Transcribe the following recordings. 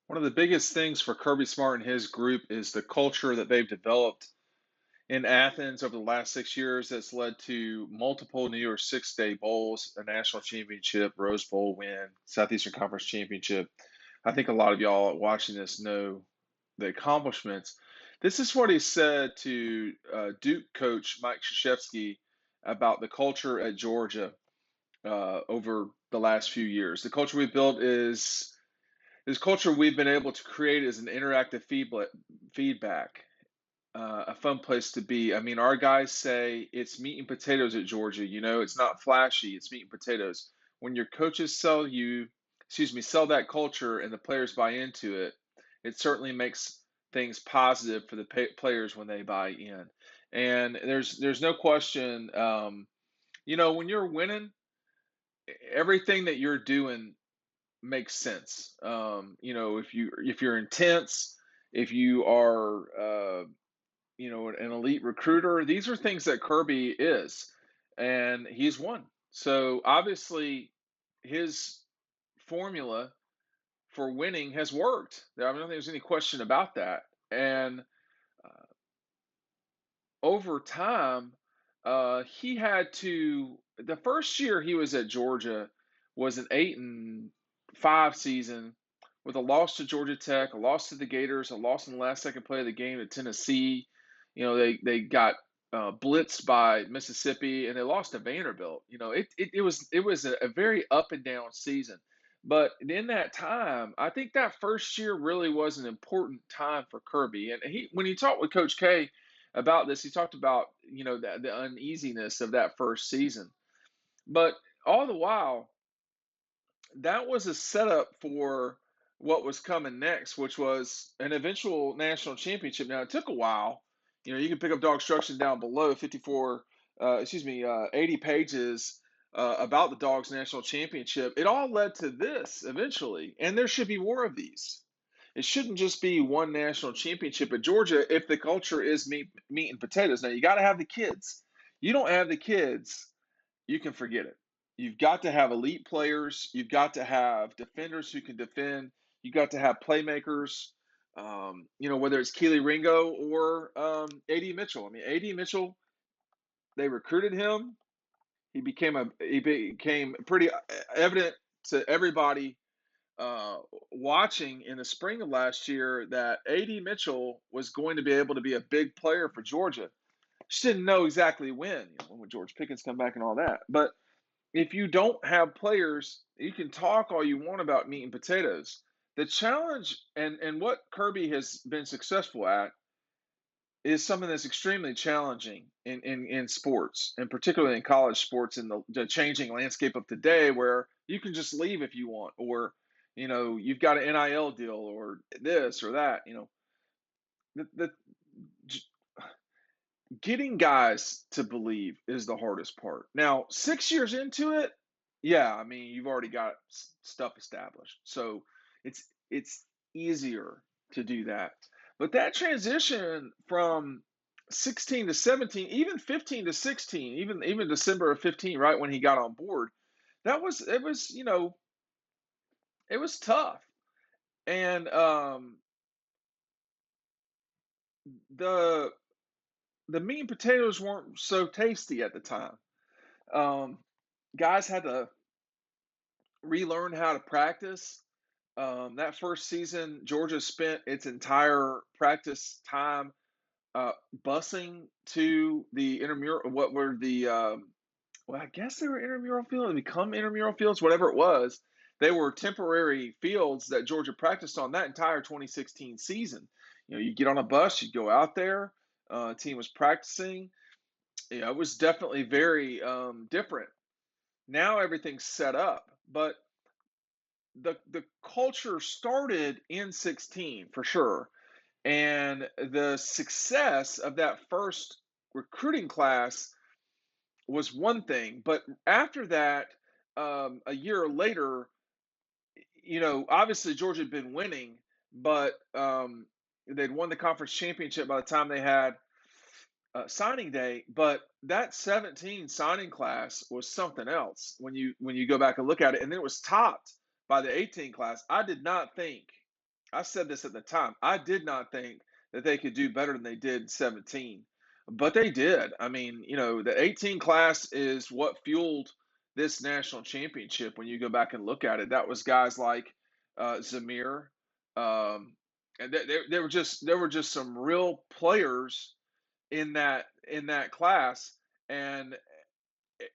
One of the biggest things for Kirby Smart and his group is the culture that they've developed in Athens over the last 6 years that's led to multiple New Year's Six-Day Bowls, a national championship, Rose Bowl win, Southeastern Conference championship. I think a lot of y'all watching this know the accomplishments. This is what he said to Duke coach Mike Krzyzewski about the culture at Georgia over the last few years. The culture we've built is this culture we've been able to create is an interactive feedback, a fun place to be. I mean, our guys say it's meat and potatoes at Georgia. It's not flashy. It's meat and potatoes. When your coaches sell that culture and the players buy into it, it certainly makes things positive for the players when they buy in. And there's no question. When you're winning, everything that you're doing makes sense. If you're intense, if you are an elite recruiter, these are things that Kirby is, and he's won. So obviously, his formula for winning has worked. I don't think there's any question about that. And uh, over time, he had to. The first year he was at Georgia was an 8-5 season with a loss to Georgia Tech, a loss to the Gators, a loss in the last second play of the game to Tennessee. They got blitzed by Mississippi and they lost to Vanderbilt. It was a very up and down season. But in that time, I think that first year really was an important time for Kirby. And when he talked with Coach K about this, he talked about the uneasiness of that first season. But all the while, that was a setup for what was coming next, which was an eventual national championship. Now it took a while. You can pick up DAWGSTRUCTION down below 80 pages about the Dogs National Championship. It all led to this eventually, and there should be more of these. It shouldn't just be one national championship at Georgia if the culture is meat and potatoes. Now you got to have the kids. You don't have the kids, you can forget it. You've got to have elite players. You've got to have defenders who can defend. You've got to have playmakers. Whether it's Keely Ringo or AD Mitchell. I mean, AD Mitchell, they recruited him. He became pretty evident to everybody watching in the spring of last year that AD Mitchell was going to be able to be a big player for Georgia. Just didn't know exactly when. When George Pickens come back and all that, but if you don't have players, you can talk all you want about meat and potatoes. The challenge and what Kirby has been successful at is something that's extremely challenging in sports, and particularly in college sports in the changing landscape of today where you can just leave if you want, or you've got an NIL deal or this or that. The getting guys to believe is the hardest part. Now, 6 years into it, yeah, I mean, you've already got stuff established, so it's easier to do that. But that transition from 16 to 17, even 15 to 16, even December of 15, right when he got on board, it was tough, and the the meat and potatoes weren't so tasty at the time. Um, Guys had to relearn how to practice. That first season, Georgia spent its entire practice time uh, busing to the intramural. What were the? Well, I guess they were intramural fields. They become intramural fields, whatever it was. They were temporary fields that Georgia practiced on that entire 2016 season. You get on a bus, you go out there. Team was practicing. It was definitely very different. Now everything's set up, but the culture started in 16 for sure, and the success of that first recruiting class was one thing, but after that, a year later, obviously Georgia had been winning, but they'd won the conference championship by the time they had signing day. But that 17 signing class was something else when you go back and look at it, and then it was topped by the 18 class. I did not think I said this at the time. I did not think that they could do better than they did in 17, but they did. I mean, the 18 class is what fueled this national championship. When you go back and look at it, that was guys like Zamir, and there were just some real players in that class. And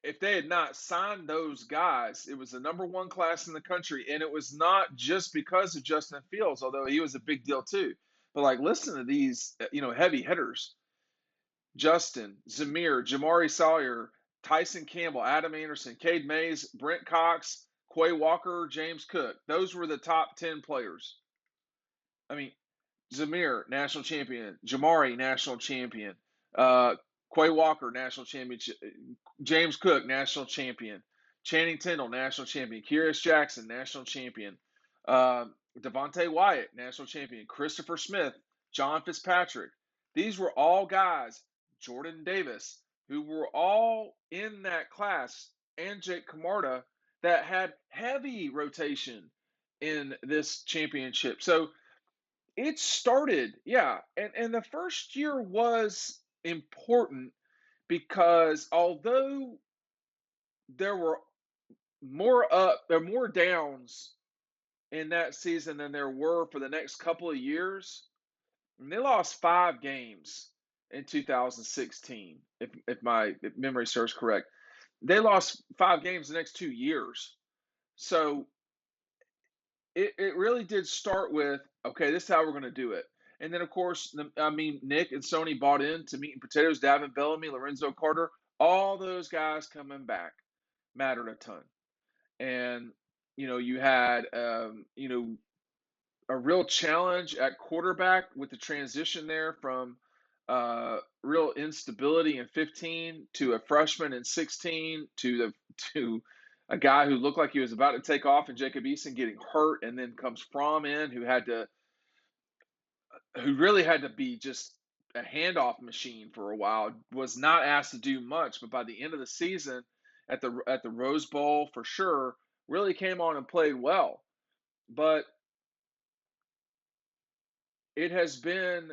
if they had not signed those guys, it was the number one class in the country, and it was not just because of Justin Fields, although he was a big deal too. But like, listen to these, heavy hitters: Justin, Zamir, Jamari Sawyer, Tyson Campbell, Adam Anderson, Cade Mays, Brent Cox, Quay Walker, James Cook. Those were the top 10 players. I mean, Zamir, national champion. Jamari, national champion. Uh, Quay Walker, national championship. James Cook, national champion. Channing Tindall, national champion. Kyrus Jackson, national champion. Devontae Wyatt, national champion. Christopher Smith, John Fitzpatrick. These were all guys, Jordan Davis, who were all in that class, and Jake Camarda, that had heavy rotation in this championship. So it started, yeah, and the first year was important because although there were more downs in that season than there were for the next couple of years, and they lost 5 games in 2016, if my memory serves correct. They lost 5 games the next 2 years. So it really did start with, okay, this is how we're going to do it. And then, of course, Nick and Sony bought into meat and potatoes. Davin Bellamy, Lorenzo Carter, all those guys coming back mattered a ton. And, you had, a real challenge at quarterback with the transition there from real instability in 15 to a freshman in 16 to a guy who looked like he was about to take off, and Jacob Eason getting hurt, and then comes Fromm in, who really had to be just a handoff machine for a while. Was not asked to do much, but by the end of the season, at the Rose Bowl for sure, really came on and played well. But it has been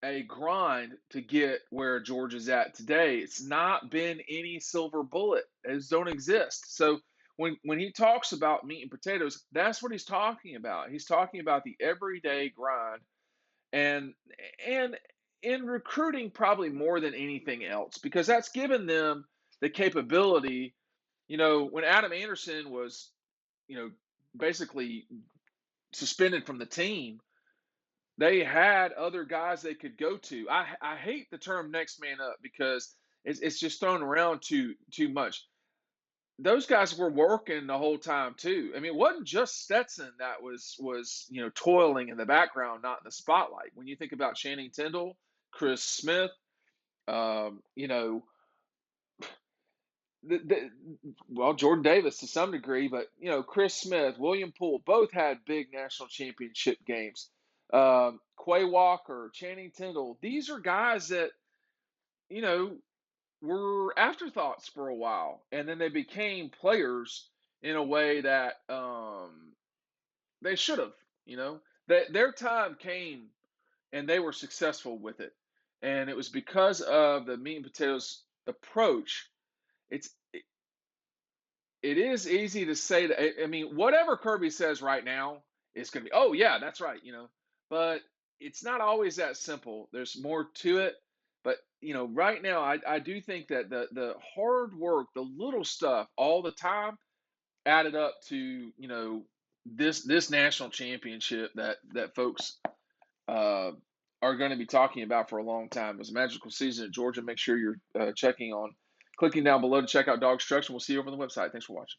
a grind to get where Georgia's at today. It's not been any silver bullet. Those don't exist. So when he talks about meat and potatoes, that's what he's talking about. He's talking about the everyday grind, and and in recruiting probably more than anything else, because that's given them the capability. When Adam Anderson was, basically suspended from the team, they had other guys they could go to. I hate the term next man up because it's just thrown around too much. Those guys were working the whole time too. I mean, it wasn't just Stetson that was toiling in the background, not in the spotlight. When you think about Channing Tindall, Chris Smith, um, you know, well, Jordan Davis to some degree, but Chris Smith, William Poole, both had big national championship games. Quay Walker, Channing Tindall, these are guys that you know were afterthoughts for a while, and then they became players in a way that they should have. That their time came, and they were successful with it, and it was because of the meat and potatoes approach. It's it is easy to say that. I mean, whatever Kirby says right now is going to be, oh yeah, that's right, but it's not always that simple. There's more to it. But right now, I do think that the hard work, the little stuff, all the time, added up to this national championship that folks uh, are going to be talking about for a long time. It was a magical season at Georgia. Make sure you're clicking down below to check out DAWGSTRUCTION. We'll see you over on the website. Thanks for watching.